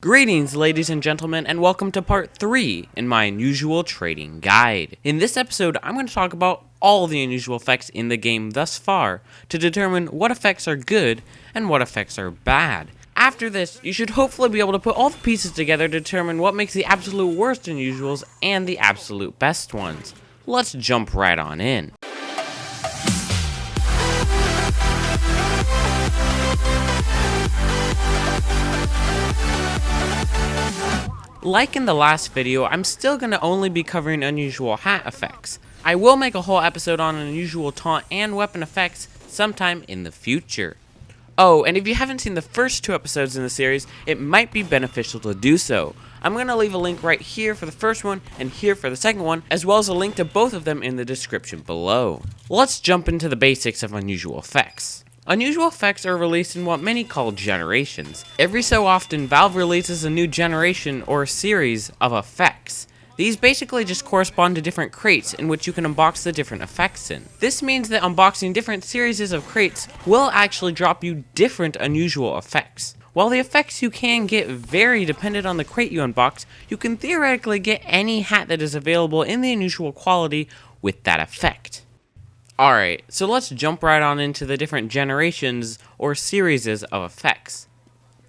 Greetings, ladies and gentlemen, and welcome to part 3 in my unusual trading guide. In this episode, I'm going to talk about all the unusual effects in the game thus far to determine what effects are good and what effects are bad. After this, you should hopefully be able to put all the pieces together to determine what makes the absolute worst unusuals and the absolute best ones. Let's jump right on in. Like in the last video, I'm still going to only be covering unusual hat effects. I will make a whole episode on unusual taunt and weapon effects sometime in the future. Oh, and if you haven't seen the first 2 episodes in the series, it might be beneficial to do so. I'm going to leave a link right here for the first one and here for the second one, as well as a link to both of them in the description below. Let's jump into the basics of unusual effects. Unusual effects are released in what many call generations. Every so often, Valve releases a new generation or series of effects. These basically just correspond to different crates in which you can unbox the different effects in. This means that unboxing different series of crates will actually drop you different unusual effects. While the effects you can get vary dependent on the crate you unbox, you can theoretically get any hat that is available in the unusual quality with that effect. Alright, so let's jump right on into the different generations or series of effects.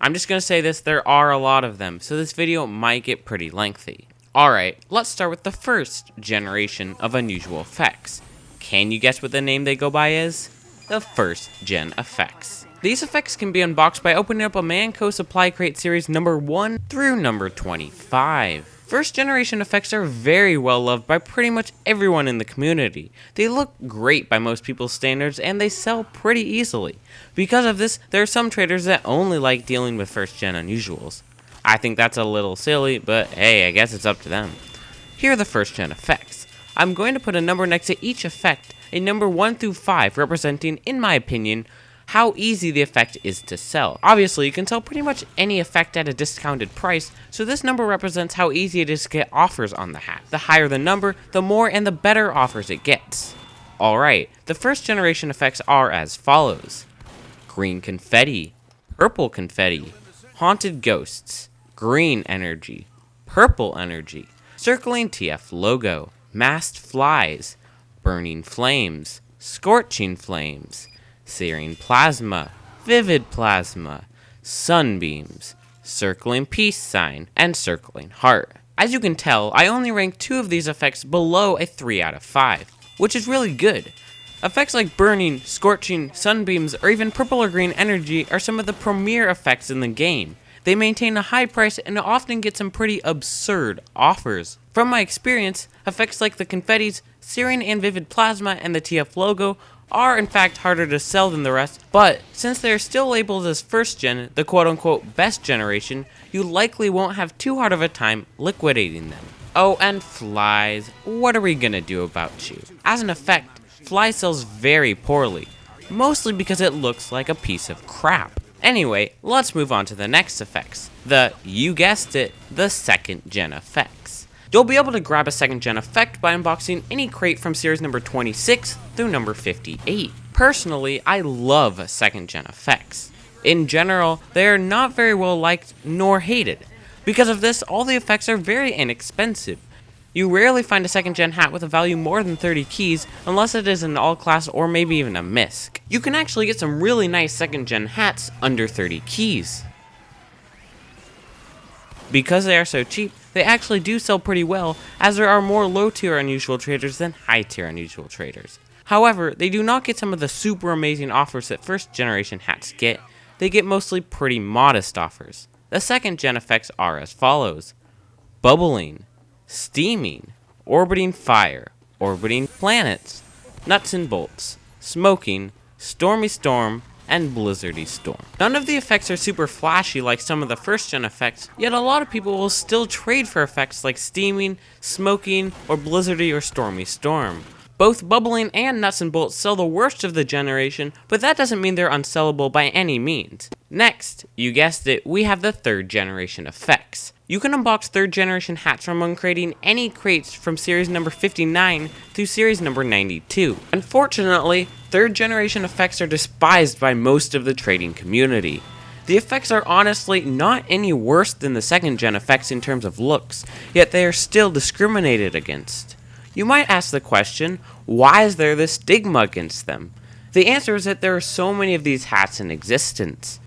I'm just going to say this, there are a lot of them, so this video might get pretty lengthy. Alright, let's start with the first generation of unusual effects. Can you guess what the name they go by is? The first gen effects. These effects can be unboxed by opening up a Manco Supply Crate series number 1 through number 25. First generation effects are very well loved by pretty much everyone in the community. They look great by most people's standards and they sell pretty easily. Because of this, there are some traders that only like dealing with first gen unusuals. I think that's a little silly, but hey, I guess it's up to them. Here are the first gen effects. I'm going to put a number next to each effect, a number 1 through 5 representing, in my opinion, how easy the effect is to sell. Obviously, you can sell pretty much any effect at a discounted price, so this number represents how easy it is to get offers on the hat. The higher the number, the more and the better offers it gets. Alright, the first generation effects are as follows. Green confetti, purple confetti, haunted ghosts, green energy, purple energy, circling TF logo, masked flies, burning flames, scorching flames, searing plasma, vivid plasma, sunbeams, circling peace sign, and circling heart. As you can tell, I only rank 2 of these effects below a 3 out of 5, which is really good. Effects like burning, scorching, sunbeams, or even purple or green energy are some of the premier effects in the game. They maintain a high price and often get some pretty absurd offers. From my experience, effects like the confettis, searing and vivid plasma, and the TF logo are in fact harder to sell than the rest, but since they are still labeled as first gen, the quote-unquote best generation, you likely won't have too hard of a time liquidating them. Oh, and flies, what are we gonna do about you? As an effect, fly sells very poorly, mostly because it looks like a piece of crap. Anyway, let's move on to the next effects, you guessed it, the second gen effects. You'll be able to grab a second gen effect by unboxing any crate from series number 26 through number 58. Personally, I love second gen effects. In general, they are not very well liked nor hated. Because of this, all the effects are very inexpensive. You rarely find a second gen hat with a value more than 30 keys unless it is an all class or maybe even a misc. You can actually get some really nice second gen hats under 30 keys. Because they are so cheap, they actually do sell pretty well, as there are more low-tier unusual traders than high-tier unusual traders. However, they do not get some of the super amazing offers that first generation hats get. They get mostly pretty modest offers. The second gen effects are as follows. Bubbling, steaming, orbiting fire, orbiting planets, nuts and bolts, smoking, stormy storm, and blizzardy storm. None of the effects are super flashy like some of the first gen effects, yet a lot of people will still trade for effects like steaming, smoking, or blizzardy or stormy storm. Both bubbling and nuts and bolts sell the worst of the generation, but that doesn't mean they're unsellable by any means. Next, you guessed it, we have the third generation effects. You can unbox third generation hats from uncrating any crates from series number 59 through series number 92. Unfortunately, third generation effects are despised by most of the trading community. The effects are honestly not any worse than the second gen effects in terms of looks, yet they are still discriminated against. You might ask the question, why is there this stigma against them? The answer is that there are so many of these hats in existence.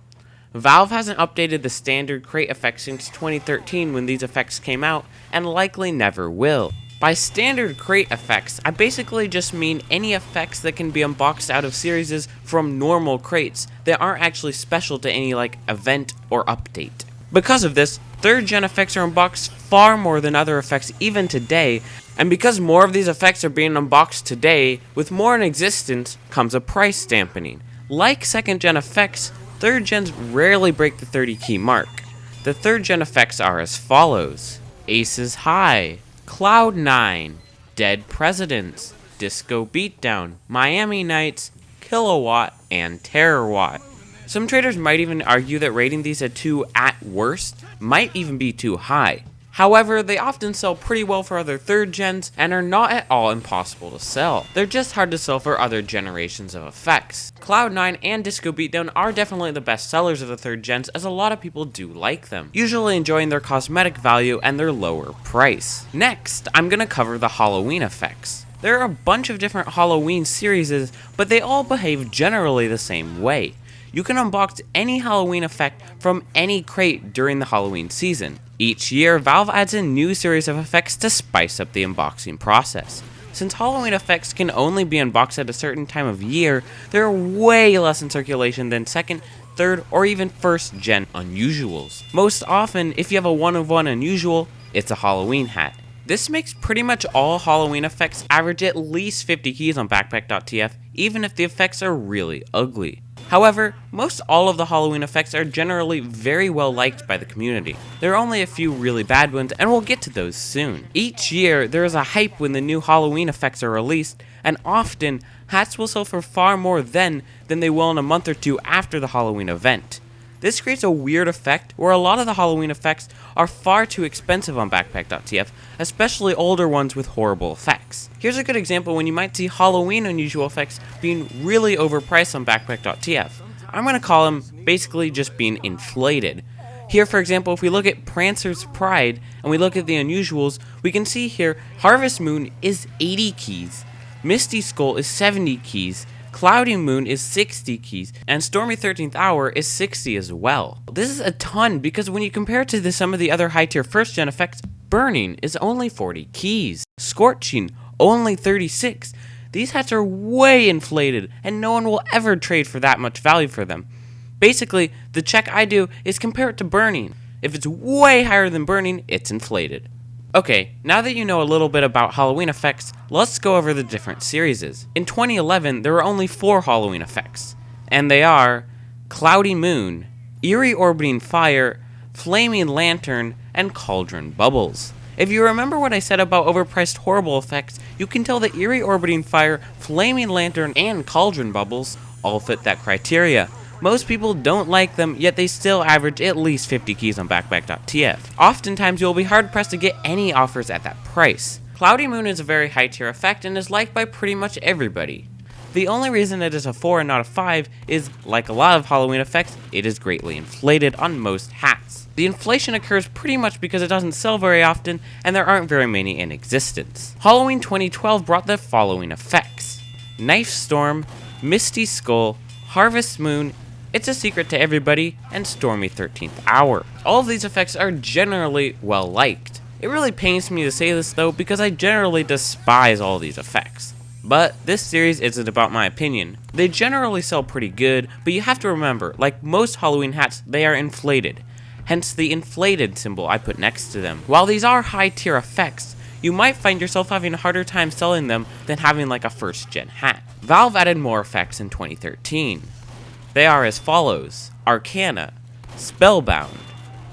Valve hasn't updated the standard crate effect since 2013 when these effects came out, and likely never will. By standard crate effects, I basically just mean any effects that can be unboxed out of series from normal crates that aren't actually special to any event or update. Because of this, 3rd gen effects are unboxed far more than other effects even today, and because more of these effects are being unboxed today, with more in existence comes a price dampening. Like 2nd gen effects, 3rd gens rarely break the 30 key mark. The 3rd gen effects are as follows: Aces High, Cloud9, Dead Presidents, Disco Beatdown, Miami Nights, Kilowatt, and Terrorwatt. Some traders might even argue that rating these at 2 at worst might even be too high. However, they often sell pretty well for other 3rd gens and are not at all impossible to sell. They're just hard to sell for other generations of effects. Cloud9 and Disco Beatdown are definitely the best sellers of the 3rd gens, as a lot of people do like them, usually enjoying their cosmetic value and their lower price. Next, I'm gonna cover the Halloween effects. There are a bunch of different Halloween series, but they all behave generally the same way. You can unbox any Halloween effect from any crate during the Halloween season. Each year, Valve adds a new series of effects to spice up the unboxing process. Since Halloween effects can only be unboxed at a certain time of year, there are way less in circulation than 2nd, 3rd, or even 1st gen unusuals. Most often, if you have a 1 of 1 unusual, it's a Halloween hat. This makes pretty much all Halloween effects average at least 50 keys on backpack.tf, even if the effects are really ugly. However, most all of the Halloween effects are generally very well liked by the community. There are only a few really bad ones, and we'll get to those soon. Each year, there is a hype when the new Halloween effects are released, and often, hats will sell for far more then than they will in a month or two after the Halloween event. This creates a weird effect where a lot of the Halloween effects are far too expensive on backpack.tf, especially older ones with horrible effects. Here's a good example when you might see Halloween unusual effects being really overpriced on backpack.tf. I'm going to call them basically just being inflated. Here, for example, if we look at Prancer's Pride and we look at the unusuals, we can see here Harvest Moon is 80 keys, Misty Skull is 70 keys, Cloudy Moon is 60 keys, and Stormy 13th Hour is 60 as well. This is a ton because when you compare it to some of the other high tier 1st gen effects, Burning is only 40 keys, Scorching only 36. These hats are way inflated and no one will ever trade for that much value for them. Basically, the check I do is compare it to Burning. If it's way higher than Burning, it's inflated. Okay, now that you know a little bit about Halloween effects, let's go over the different series. In 2011, there were only 4 Halloween effects, and they are Cloudy Moon, Eerie Orbiting Fire, Flaming Lantern, and Cauldron Bubbles. If you remember what I said about overpriced horrible effects, you can tell that Eerie Orbiting Fire, Flaming Lantern, and Cauldron Bubbles all fit that criteria. Most people don't like them, yet they still average at least 50 keys on backpack.tf. Oftentimes, you'll be hard-pressed to get any offers at that price. Cloudy Moon is a very high-tier effect and is liked by pretty much everybody. The only reason it is a 4 and not a 5 is, like a lot of Halloween effects, it is greatly inflated on most hats. The inflation occurs pretty much because it doesn't sell very often and there aren't very many in existence. Halloween 2012 brought the following effects: Knife Storm, Misty Skull, Harvest Moon, It's a Secret to Everybody, and Stormy 13th Hour. All of these effects are generally well liked. It really pains me to say this though because I generally despise all these effects. But this series isn't about my opinion. They generally sell pretty good, but you have to remember, like most Halloween hats, they are inflated. Hence the inflated symbol I put next to them. While these are high tier effects, you might find yourself having a harder time selling them than having like a 1st gen hat. Valve added more effects in 2013. They are as follows: Arcana, Spellbound,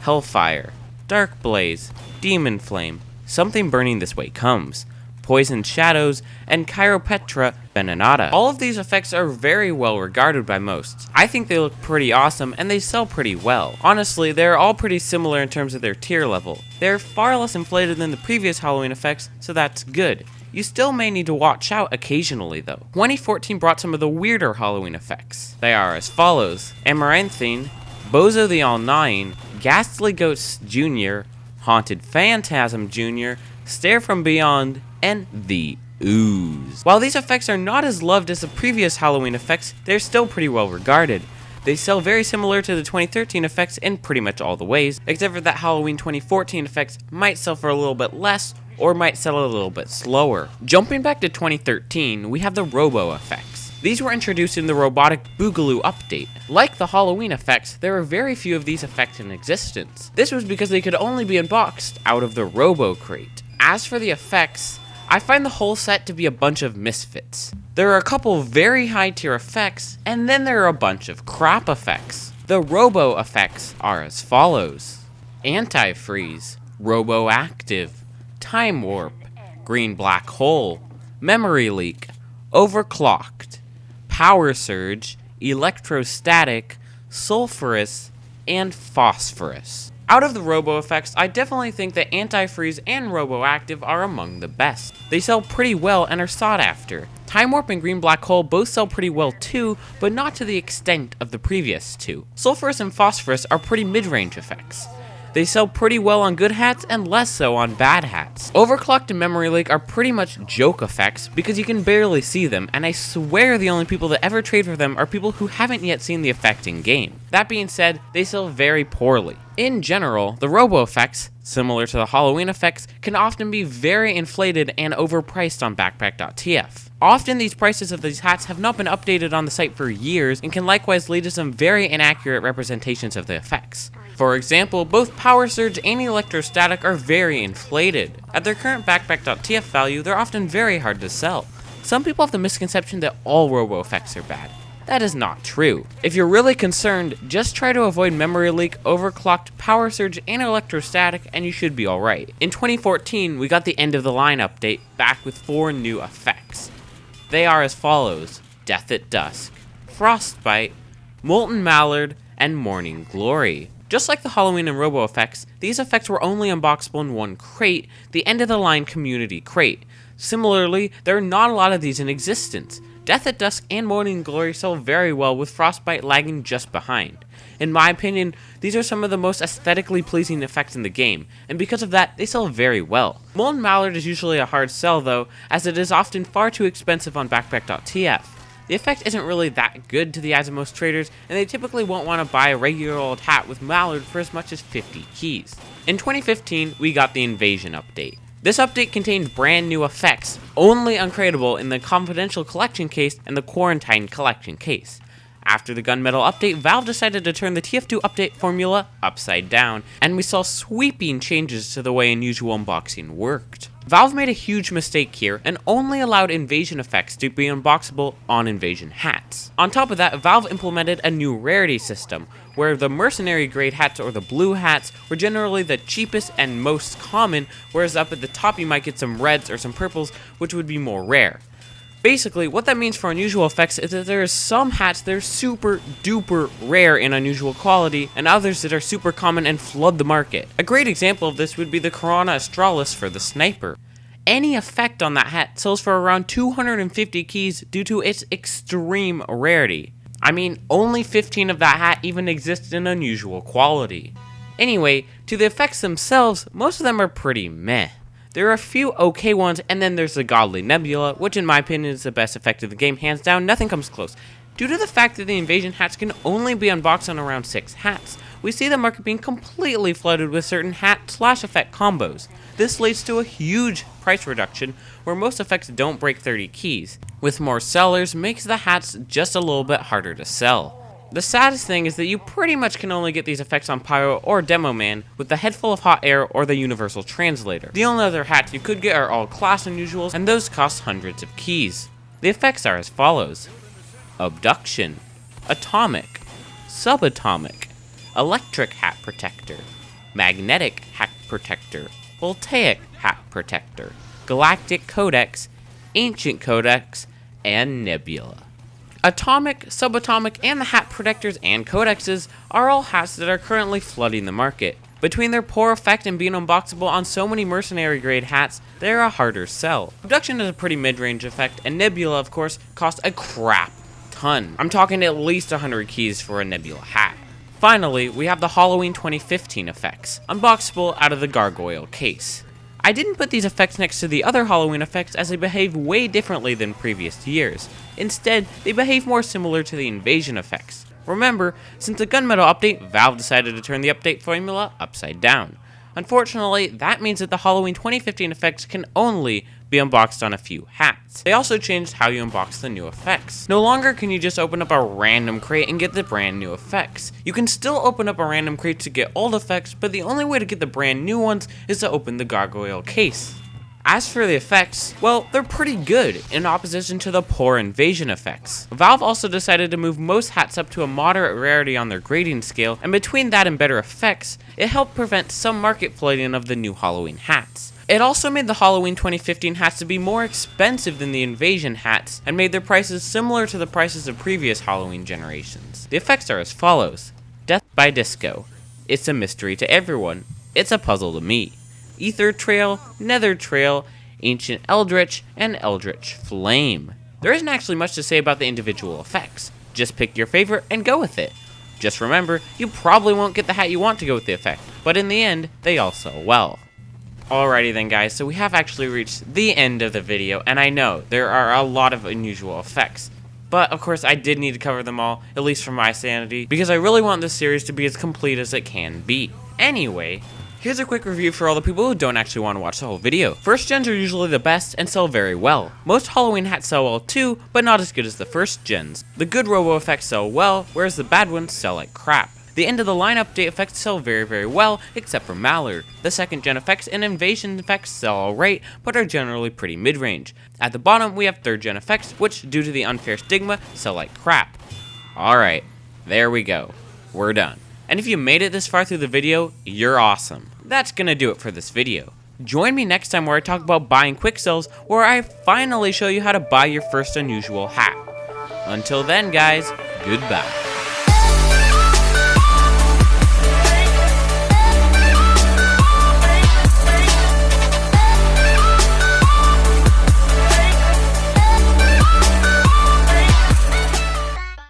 Hellfire, Dark Blaze, Demon Flame, Something Burning This Way Comes, Poison Shadows, and Chiropetra Venenata. All of these effects are very well regarded by most. I think they look pretty awesome and they sell pretty well. Honestly, they're all pretty similar in terms of their tier level. They're far less inflated than the previous Halloween effects, so that's good. You still may need to watch out occasionally though. 2014 brought some of the weirder Halloween effects. They are as follows: Amaranthine, Bozo the All-Nine, Ghastly Ghost Jr., Haunted Phantasm Jr., Stare from Beyond, and The Ooze. While these effects are not as loved as the previous Halloween effects, they're still pretty well regarded. They sell very similar to the 2013 effects in pretty much all the ways, except for that Halloween 2014 effects might sell for a little bit less, or might sell a little bit slower. Jumping back to 2013, we have the Robo effects. These were introduced in the Robotic Boogaloo update. Like the Halloween effects, there are very few of these effects in existence. This was because they could only be unboxed out of the Robo crate. As for the effects, I find the whole set to be a bunch of misfits. There are a couple very high tier effects, and then there are a bunch of crap effects. The Robo effects are as follows: Anti-Freeze, Robo-Active, Time Warp, Green Black Hole, Memory Leak, Overclocked, Power Surge, Electrostatic, Sulfurous, and Phosphorus. Out of the Robo effects, I definitely think that Anti-Freeze and Robo-Active are among the best. They sell pretty well and are sought after. Time Warp and Green Black Hole both sell pretty well too, but not to the extent of the previous two. Sulfurous and Phosphorus are pretty mid-range effects. They sell pretty well on good hats and less so on bad hats. Overclocked and Memory Leak are pretty much joke effects because you can barely see them, and I swear the only people that ever trade for them are people who haven't yet seen the effect in game. That being said, they sell very poorly. In general, the Robo effects, similar to the Halloween effects, can often be very inflated and overpriced on backpack.tf. Often these prices of these hats have not been updated on the site for years and can likewise lead to some very inaccurate representations of the effects. For example, both Power Surge and Electrostatic are very inflated. At their current backpack.tf value, they're often very hard to sell. Some people have the misconception that all Robo effects are bad. That is not true. If you're really concerned, just try to avoid Memory Leak, Overclocked, Power Surge, and Electrostatic, and you should be alright. In 2014, we got the end of the line update, back with 4 new effects. They are as follows: Death at Dusk, Frostbite, Molten Mallard, and Morning Glory. Just like the Halloween and Robo effects, these effects were only unboxable in one crate, the end of the line community crate. Similarly, there are not a lot of these in existence. Death at Dusk and Morning Glory sell very well, with Frostbite lagging just behind. In my opinion, these are some of the most aesthetically pleasing effects in the game, and because of that, they sell very well. Molten Mallard is usually a hard sell though, as it is often far too expensive on backpack.tf. The effect isn't really that good to the eyes of most traders, and they typically won't want to buy a regular old hat with Mallard for as much as 50 keys. In 2015, we got the Invasion update. This update contained brand new effects, only uncreatable in the Confidential Collection case and the Quarantine Collection case. After the Gunmetal update, Valve decided to turn the TF2 update formula upside down, and we saw sweeping changes to the way Unusual Unboxing worked. Valve made a huge mistake here and only allowed Invasion effects to be unboxable on Invasion hats. On top of that, Valve implemented a new rarity system, where the mercenary grade hats or the blue hats were generally the cheapest and most common, whereas up at the top you might get some reds or some purples, which would be more rare. Basically, what that means for unusual effects is that there are some hats that are super duper rare in unusual quality, and others that are super common and flood the market. A great example of this would be the Corona Australis for the Sniper. Any effect on that hat sells for around 250 keys due to its extreme rarity. I mean, only 15 of that hat even exist in unusual quality. Anyway, to the effects themselves, most of them are pretty meh. There are a few okay ones, and then there's the Godly Nebula, which in my opinion is the best effect of the game, hands down, nothing comes close. Due to the fact that the Invasion hats can only be unboxed on around 6 hats, we see the market being completely flooded with certain hat/effect combos. This leads to a huge price reduction, where most effects don't break 30 keys. With more sellers, makes the hats just a little bit harder to sell. The saddest thing is that you pretty much can only get these effects on Pyro or Demo Man with the Head Full of Hot Air or the Universal Translator. The only other hats you could get are all class unusuals, and those cost hundreds of keys. The effects are as follows: Abduction, Atomic, Subatomic, Electric Hat Protector, Magnetic Hat Protector, Voltaic Hat Protector, Galactic Codex, Ancient Codex, and Nebula. Atomic, Subatomic, and the Hat Protectors and Codexes are all hats that are currently flooding the market. Between their poor effect and being unboxable on so many mercenary grade hats, they are a harder sell. Abduction is a pretty mid-range effect, and Nebula, of course, costs a crap ton. I'm talking at least 100 keys for a Nebula hat. Finally, we have the Halloween 2015 effects, unboxable out of the gargoyle case. I didn't put these effects next to the other Halloween effects as they behave way differently than previous years. Instead, they behave more similar to the invasion effects. Remember, since the gunmetal update, Valve decided to turn the update formula upside down. Unfortunately, that means that the Halloween 2015 effects can only be unboxed on a few hats. They also changed how you unbox the new effects. No longer can you just open up a random crate and get the brand new effects. You can still open up a random crate to get old effects, but the only way to get the brand new ones is to open the gargoyle case. As for the effects, well, they're pretty good, in opposition to the poor invasion effects. Valve also decided to move most hats up to a moderate rarity on their grading scale, and between that and better effects, it helped prevent some market flooding of the new Halloween hats. It also made the Halloween 2015 hats to be more expensive than the invasion hats, and made their prices similar to the prices of previous Halloween generations. The effects are as follows. Death by Disco. It's a mystery to everyone. It's a puzzle to me. Ether Trail, Nether Trail, Ancient Eldritch, and Eldritch Flame. There isn't actually much to say about the individual effects. Just pick your favorite and go with it. Just remember, you probably won't get the hat you want to go with the effect, but in the end, they all sell well. Alrighty then guys, so we have actually reached the end of the video, and I know there are a lot of unusual effects. But of course I did need to cover them all, at least for my sanity, because I really want this series to be as complete as it can be. Anyway, here's a quick review for all the people who don't actually want to watch the whole video. First gens are usually the best and sell very well. Most Halloween hats sell well too, but not as good as the first gens. The good robo effects sell well, whereas the bad ones sell like crap. The end of the line update effects sell very well, except for Mallard. The second gen effects and invasion effects sell alright, but are generally pretty mid-range. At the bottom, we have third gen effects, which, due to the unfair stigma, sell like crap. Alright, there we go. We're done. And if you made it this far through the video, you're awesome. That's gonna do it for this video. Join me next time where I talk about buying quick sells, where I finally show you how to buy your first unusual hat. Until then guys, goodbye.